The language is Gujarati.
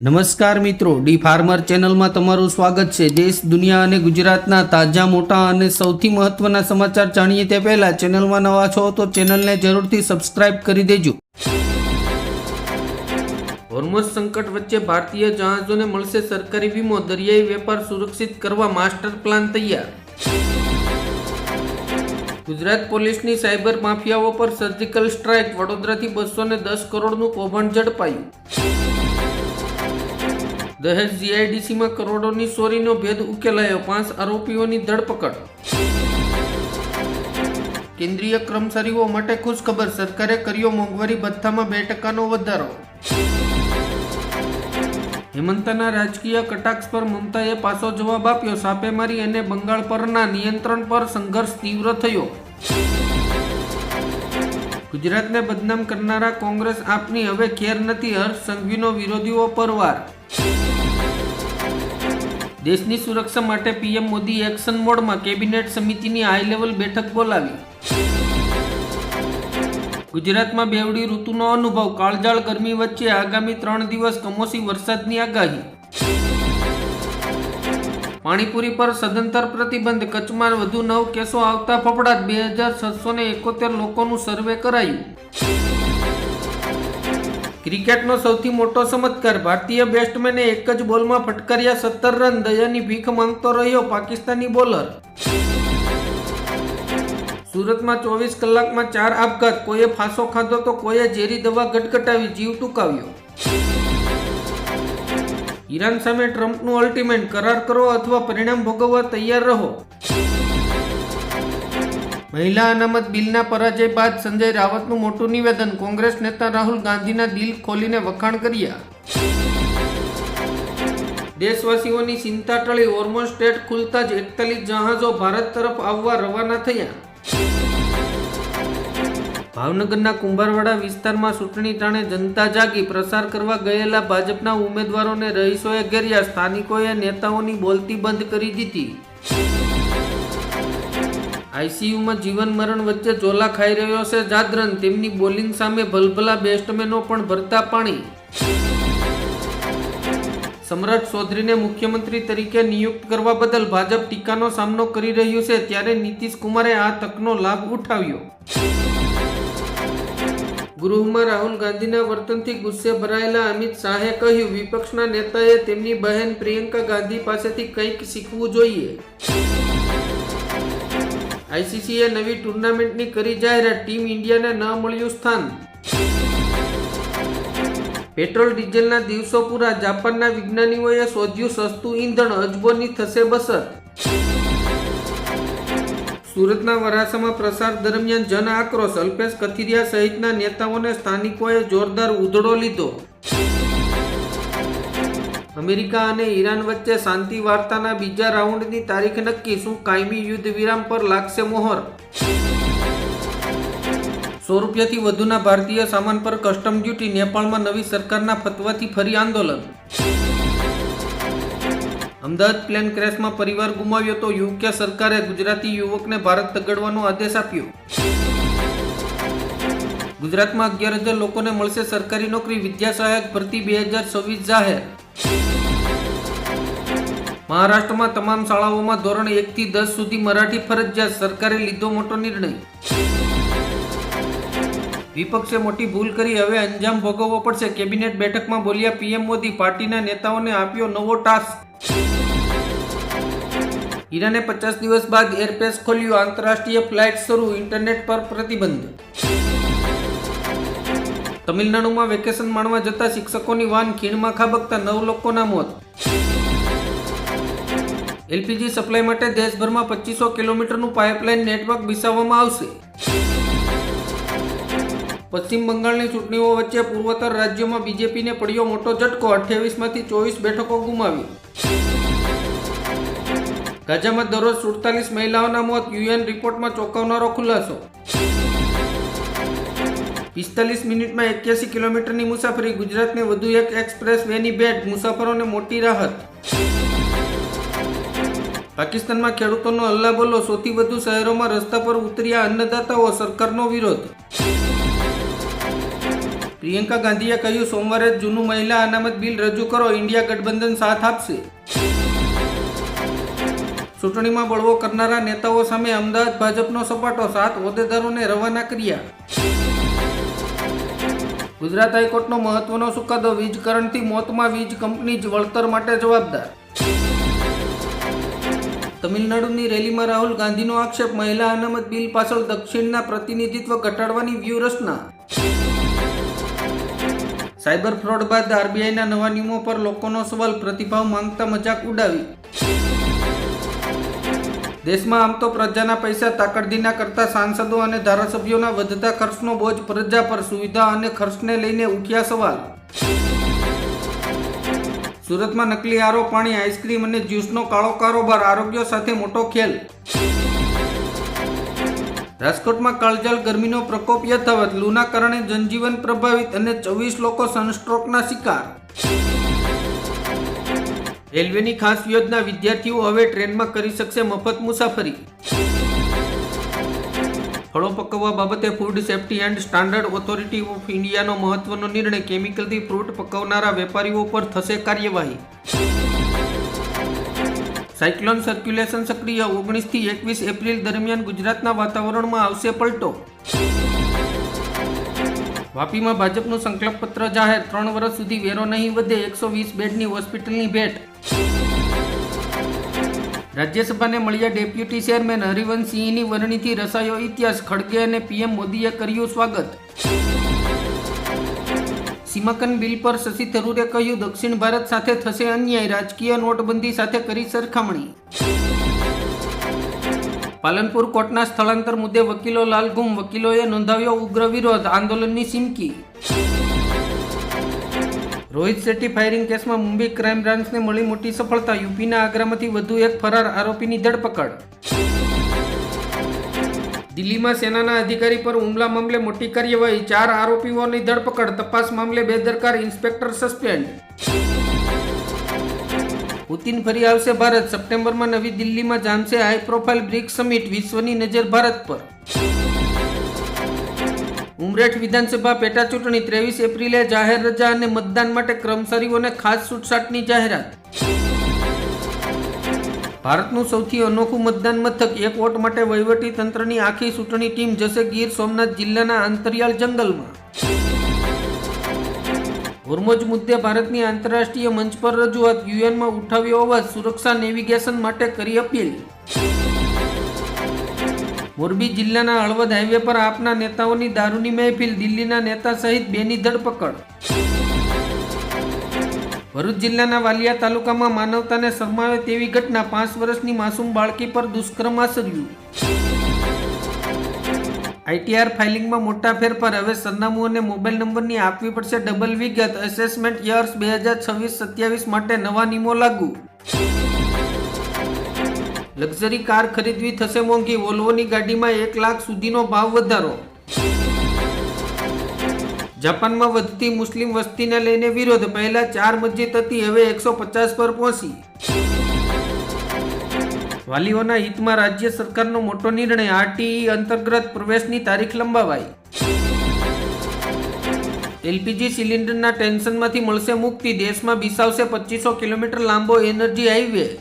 નમસ્કાર મિત્રો, ડી ફાર્મર ચેનલમાં તમારું સ્વાગત છે। દેશ, દુનિયા અને ગુજરાતના તાજા, મોટા અને સૌથી મહત્વના સમાચાર જાણીએ તે પહેલા ચેનલમાં નવા છો તો ચેનલને જરૂરથી સબસ્ક્રાઇબ કરી દેજો। હોર્મુઝ સંકટ વચ્ચે ભારતીય જહાજોને મળશે સરકારી વીમો, દરિયાઈ વેપાર સુરક્ષિત કરવા માસ્ટર પ્લાન તૈયાર। ગુજરાત પોલીસની સાયબર માફિયાઓ પર સર્જિકલ સ્ટ્રાઇક, વડોદરાથી 210 કરોડનું કૌભાંડ ઝડપાયું। દહેજ જીઆઈડીસીમાં કરોડોની ચોરીનો ભેદ ઉકેલાયો, 5 આરોપીઓની ધરપકડ। કેન્દ્રીય કર્મચારીઓ માટે ખુશખબર, સરકારે કર્યો મોંઘવારી ભથ્થામાં 2% વધારો। હેમંતના રાજકીય કટાક્ષ પર મમતાએ પાછો જવાબ આપ્યો, છાપેમારી અને બંગાળ પરના નિયંત્રણ પર સંઘર્ષ તીવ્ર થયો। ગુજરાતને બદનામ કરનારા કોંગ્રેસ આપની હવે ખેર નથી, હર્ષ સંઘવીનો વિરોધીઓ પર વાર। દેશની સુરક્ષા માટે પીએમ મોદી એક્શન મોડમાં, કેબિનેટ સમિતિની હાઈ લેવલ બેઠક બોલાવી। ગુજરાતમાં બેવડી ઋતુનો અનુભવ, કાળઝાળ ગરમી વચ્ચે આગામી 3 દિવસ કમોસમી વરસાદની આગાહી। પાણીપુરી પર સદંતર પ્રતિબંધ, કચ્છમાં વધુ 9 કેસો આવતા ફફડાટ, 2671 લોકોનું સર્વે કરાયું। ક્રિકેટનો સૌથી મોટો ચમત્કાર, ભારતીય બેટ્સમેને એક જ બોલમાં ફટકાર્યા 17 રન, દયાની ભીખ માંગતો રહ્યો પાકિસ્તાની બોલર। સુરતમાં 24 કલાકમાં 4 આપઘાત, કોઈએ ફાંસો ખાધો તો કોઈએ ઝેરી દવા ગટગટાવી જીવ ટૂંકાવ્યો। ઈરાન સામે ટ્રમ્પનું અલ્ટિમેટ, કરાર કરો અથવા પરિણામ ભોગવવા તૈયાર રહો। મહિલા અનામત બિલના પરાજય બાદ સંજય રાવતનું મોટું નિવેદન, કોંગ્રેસ નેતા રાહુલ ગાંધીના દિલ ખોલીને વખાણ કર્યા। દેશવાસીઓની ચિંતા ટળી, હોર્મુઝ સ્ટ્રેટ ખુલતા જ 41 જહાજો ભારત તરફ આવવા રવાના થયા। ભાવનગરના કુંભારવાડા વિસ્તારમાં ચૂંટણી ટાણે જનતા જાગી, પ્રચાર કરવા ગયેલા ભાજપના ઉમેદવારોને રહીશોએ ઘેર્યા, સ્થાનિકોએ નેતાઓની બોલતી બંધ કરી દીધી। આઈસીયુમાં જીવન મરણ વચ્ચે ઝોલા ખાઈ રહ્યો છે જાદરન, તેમની બોલિંગ સામે ભલભલા બેટ્સમેનો પણ ભરતા પાણી। સમ્રાટ ચૌધરીને મુખ્યમંત્રી તરીકે નિયુક્ત કરવા બદલ ભાજપ ટીકાનો સામનો કરી રહ્યું છે, ત્યારે નીતિશ કુમારે આ તકનો લાભ ઉઠાવ્યો। ગૃહમાં રાહુલ ગાંધીના વર્તનથી ગુસ્સે ભરાયેલા અમિત શાહે કહ્યું, વિપક્ષના નેતાએ તેમની બહેન પ્રિયંકા ગાંધી પાસેથી કંઈક શીખવું જોઈએ। આઈસીસીએ નવી ટુર્નામેન્ટની કરી જાહેરાત, ટીમ ઇન્ડિયાને ન મળ્યું સ્થાન। પેટ્રોલ ડીઝલના દિવસો પૂરા, જાપાનના વિજ્ઞાનીઓએ શોધ્યું સસ્તું ઈંધણ, અજબોની થશે બચત। સુરતના વરાછામાં પ્રચાર દરમિયાન જન આક્રોશ, અલ્પેશ કથિરિયા સહિતના નેતાઓને સ્થાનિકોએ જોરદાર ઉધડો લીધો। અમેરિકા અને ઈરાન વચ્ચે શાંતિ વાર્તાના બીજા રાઉન્ડની તારીખ નક્કી, શું કાયમી યુદ્ધ વિરામ પર લાગશે મોહર? 100 રૂપિયાથી વધુના ભારતીય સામાન પર કસ્ટમ ડ્યુટી, નેપાળમાં નવી સરકારના ફતવાથી ફરી આંદોલન। અમદાવાદ પ્લેન ક્રેશમાં પરિવાર ગુમાવ્યો તો યુકે સરકારે ગુજરાતી યુવકને ભારત તગડવાનો આદેશ આપ્યો। ગુજરાતમાં 11,000 લોકોને મળશે સરકારી નોકરી, વિદ્યા સહાયક ભરતી 2026 જાહેર। મહારાષ્ટ્રમાં તમામ શાળાઓમાં ધોરણ 1 થી 10 સુધી મરાઠી ફરજિયાત, સરકારે લીધો મોટો નિર્ણય। વિપક્ષે મોટી ભૂલ કરી, હવે અંજામ ભોગવવો પડશે, કેબિનેટ બેઠકમાં બોલ્યા પીએમ મોદી, પાર્ટીના નેતાઓને આપ્યો નવો ટાસ્ક। ઈરાને 50 દિવસ બાદ એરપેસ ખોલ્યું, આંતરરાષ્ટ્રીય ફ્લાઇટ શરૂ, ઇન્ટરનેટ પર પ્રતિબંધ। તમિલનાડુમાં વેકેશન માણવા જતા શિક્ષકોની વાન ખીણમાં ખાબકતા 9 લોકોના મોત। એલપીજી સપ્લાય માટે દેશભરમાં 2500 કિલોમીટરનું પાઇપલાઇન નેટવર્ક વિકસાવવામાં આવશે। પશ્ચિમ બંગાળની ચૂંટણીઓ વચ્ચે પૂર્વોત્તર રાજ્યોમાં બીજેપીને પડ્યો મોટો ઝટકો, 28માંથી 24 બેઠકો ગુમાવી। ગાઝામાં દરરોજ 47 મહિલાઓના મોત, યુએન રિપોર્ટમાં ચોંકાવનારો ખુલાસો। 45 મિનિટમાં 81 કિલોમીટરની મુસાફરી, ગુજરાતને વધુ એક એક્સપ્રેસ વેની ભેટ, મુસાફરોને મોટી રાહત। પાકિસ્તાનમાં ખેડૂતોનો હલ્લાબોલો, સૌથી વધુ શહેરોમાં રસ્તા પર ઉતર્યા અન્નદાતાઓ, સરકારનો વિરોધ। પ્રિયંકા ગાંધીએ કહ્યું, સોમવારે જ જૂનું મહિલા અનામત બિલ રજૂ કરો, ઇન્ડિયા ગઠબંધન સાથ આપશે. ચૂંટણીમાં બળવો કરનારા નેતાઓ સામે અમદાવાદ ભાજપનો સપાટો, 7 હોદ્દેદારોને રવાના કર્યા. ગુજરાત હાઈકોર્ટનો મહત્વનો ચુકાદો, વીજકરણથી મોતમાં વીજ કંપની જ વળતર માટે જવાબદાર. તમિલનાડુની રેલીમાં રાહુલ ગાંધીનો આક્ષેપ, મહિલા અનામત બિલ પાછળ દક્ષિણના પ્રતિનિધિત્વ ઘટાડવાની વ્યૂહરચના. સાયબર ફ્રોડ બાદ આરબીઆઈના નવા નિયમો પર લોકોનો સવાલ, પ્રતિભાવ માંગતા મજાક ઉડાવી. દેશમાં આમ તો પ્રજાના પૈસા તાકડધીના કરતા સાંસદો અને ધારાસભ્યોના વધતા ખર્ચનો બોજ પ્રજા પર, સુવિધા અને ખર્ચને લઈને ઉઠ્યા સવાલ. સુરતમાં નકલી આરો પાણી, આઈસ્ક્રીમ અને જ્યુસનો કાળો કારોબાર, આરોગ્ય સાથે મોટો ખેલ. રાજકોટમાં કાળઝાળ ગરમીનો પ્રકોપ યથાવત, લૂના કારણે જનજીવન પ્રભાવિત અને 24 લોકો સનસ્ટ્રોકના શિકાર. રેલવેની ખાસ યોજના, વિદ્યાર્થીઓ હવે ટ્રેનમાં કરી શકશે મફત મુસાફરી. ફળો પકવવા બાબતે food safety and standard authority of ઇન્ડિયાનો મહત્વનો નિર્ણય, કેમિકલથી ફ્રૂટ પકવનારા વેપારીઓ પર થશે કાર્યવાહી. સાયક્લોન સર્ક્યુલેશન સક્રિય, 19 થી 21 એપ્રિલ દરમિયાન ગુજરાતના વાતાવરણમાં આવશે પલટો. વાપીમાં ભાજપનું સંકલ્પપત્ર જાહેર, 3 વર્ષ સુધી વેરો નહીં વધે, 120 બેડની હોસ્પિટલની ભેટ. રાજ્યસભાને મળ્યા ડેપ્યુટી ચેરમેન, હરિવંશસિંહની વરણીથી રચાયો ઇતિહાસ, ખડગે અને પીએમ મોદીએ કર્યું સ્વાગત. સીમાંકન બિલ પર શશી થરૂરે કહ્યું, દક્ષિણ ભારત સાથે થશે અન્યાય, રાજકીય નોટબંધી સાથે કરી સરખામણી. પાલનપુર કોર્ટના સ્થળાંતર મુદ્દે વકીલો લાલઘુમ, વકીલોએ નોંધાવ્યો ઉગ્ર વિરોધ, આંદોલનની ચીમકી. રોહિત શેટ્ટી ફાયરિંગ કેસમાં મુંબઈ ક્રાઇમ બ્રાન્ચને મળી મોટી સફળતા, યુપીના આગ્રામાંથી વધુ એક ફરાર આરોપીની ધરપકડ. દિલ્હીમાં સેનાના અધિકારી પર હુમલા મામલે મોટી કાર્યવાહી, 4 આરોપીઓની ધરપકડ, તપાસ મામલે બેદરકાર ઇન્સ્પેક્ટર સસ્પેન્ડ. પુતિન ફરી આવશે ભારત, સપ્ટેમ્બરમાં નવી દિલ્હીમાં જામશે હાઈ પ્રોફાઇલ બ્રિક્સ સમિટ, વિશ્વની નજર ભારત પર. ઉમરેઠ વિધાનસભા પેટા ચૂંટણી, 23 એપ્રિલે જાહેર રજા અને મતદાન માટે કર્મચારીઓને ખાસ છૂટછાટની જાહેરાત. ભારતનું સૌથી અનોખું મતદાન મથક, 1 વોટ માટે વહીવટી તંત્રની આખી ચૂંટણી ટીમ જશે ગીર સોમનાથ જિલ્લાના અંતરિયાળ જંગલમાં. હોર્મોઝ મુદ્દે ભારતની આંતરરાષ્ટ્રીય મંચ પર રજૂઆત, યુએનમાં ઉઠાવ્યો અવાજ, સુરક્ષા નેવિગેશન માટે કરી અપીલ. મોરબી જિલ્લાના હળવદ હાઈવે પર આપના નેતાઓની દારૂની મહેફિલ, દિલ્હીના નેતા સહિત 2 ની ધરપકડ. ભરૂચ જિલ્લાના વાલિયા તાલુકામાં માનવતાને શરમાવે તેવી ઘટના, 5 વર્ષની માસૂમ બાળકી પર દુષ્કર્મ આચર્યું. આઈટીઆર ફાઇલિંગમાં મોટા ફેરફાર, હવે સરનામું અને મોબાઈલ નંબરની આપવી પડશે ડબલ વિગત. એસેસમેન્ટ યર્સ 2026-27 માટે નવા નિયમો લાગુ. લક્ઝરી કાર ખરીદવી થશે મોંઘી, વોલ્વોની ગાડીમાં 1 લાખ સુધીનો ભાવ વધારો. જાપાનમાં વધતી મુસ્લિમ વસ્તીને લઈને વિરોધ, પહેલા 4 મસ્જિદ હતી, હવે 150 પર પહોંચી. વાલીઓના હિતમાં રાજ્ય સરકારનો મોટો નિર્ણય, આરટીઈ અંતર્ગત પ્રવેશની તારીખ લંબાવાઈ. એલપીજી સિલિન્ડરના ટેન્શનમાંથી મળશે મુક્તિ, દેશમાં બિસાવશે 2500 કિલોમીટર લાંબો એનર્જી હાઈવે.